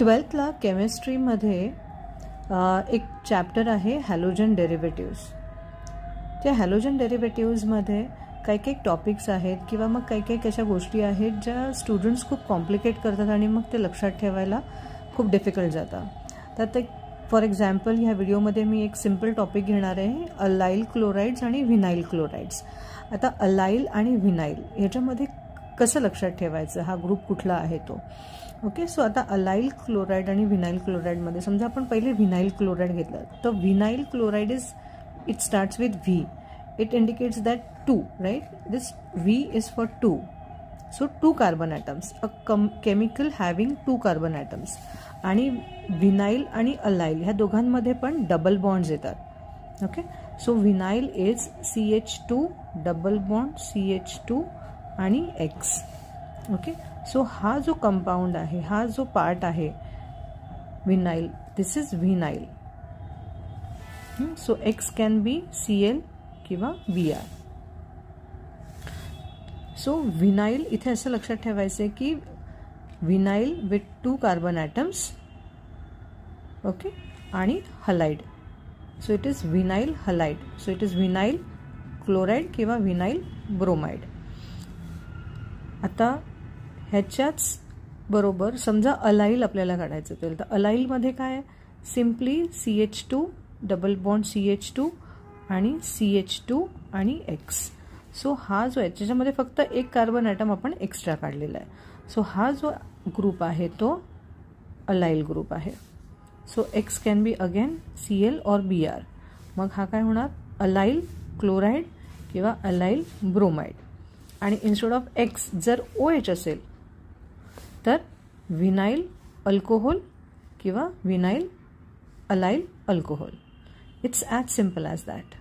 12thला केमिस्ट्रीमध्ये एक चॅप्टर आहे halogen derivatives. त्या हॅलोजन डेरिव्हेटिव्ह्जमध्ये काही टॉपिक्स आहेत किंवा मग काही अशा गोष्टी आहेत ज्या स्टुडंट्स खूप कॉम्प्लिकेट करतात आणि मग ते लक्षात ठेवायला खूप डिफिकल्ट जातं. तर ते फॉर एक्झाम्पल ह्या व्हिडिओमध्ये मी एक सिम्पल टॉपिक घेणार आहे, अलाइल क्लोराइड्स आणि व्हिनाइल क्लोराइड्स. आता अलाइल आणि व्हिनाइल ह्याच्यामध्ये कसं लक्षात ठेवायचं, हा ग्रुप कुठला आहे तो. ओके, सो आता अलाइल क्लोराइड आणि व्हिनाइल क्लोराइडमध्ये समजा आपण पहिले व्हिनाइल क्लोराइड घेतलं तर vinyl chloride it starts with V. It indicates that 2, right. This V is for 2. So 2 carbon atoms, a chemical having 2 carbon atoms. आणि व्हिनाइल आणि अलाइल ह्या दोघांमध्ये पण डबल बॉन्ड्स येतात. Okay, so vinyl is CH2 double bond CH2 आणि X. Okay, so हा जो compound आहे, हा जो पार्ट आहे vinyl, this is vinyl. So X can be Cl किंवा Br. सो व्हिनाइल इथे असं लक्षात ठेवायचं आहे की vinyl with 2 carbon atoms. Okay, आणि halide. So it is vinyl halide. So it is vinyl chloride किंवा व्हिनाइल ब्रोमाइड. आता ह्याच्याच बरोबर समजा अलाइल आपल्याला काढायचं असेल तर अलाइलमध्ये काय आहे, simply CH2 double bond CH2 आणि CH2 आणि X. सो हा जो आहे त्याच्यामध्ये फक्त एक कार्बन ॲटम आपण एक्स्ट्रा काढलेला आहे. सो हा जो ग्रुप आहे तो अलाइल ग्रुप आहे. So X can be again Cl और Br. मग हा काय होणार, अलाइल क्लोराइड किंवा अलाइल ब्रोमाइड. आणि इन्स्टेड ऑफ X जर OH असेल तर व्हिनाइल अल्कोहोल किंवा vinyl allyl alcohol. It's as simple as that.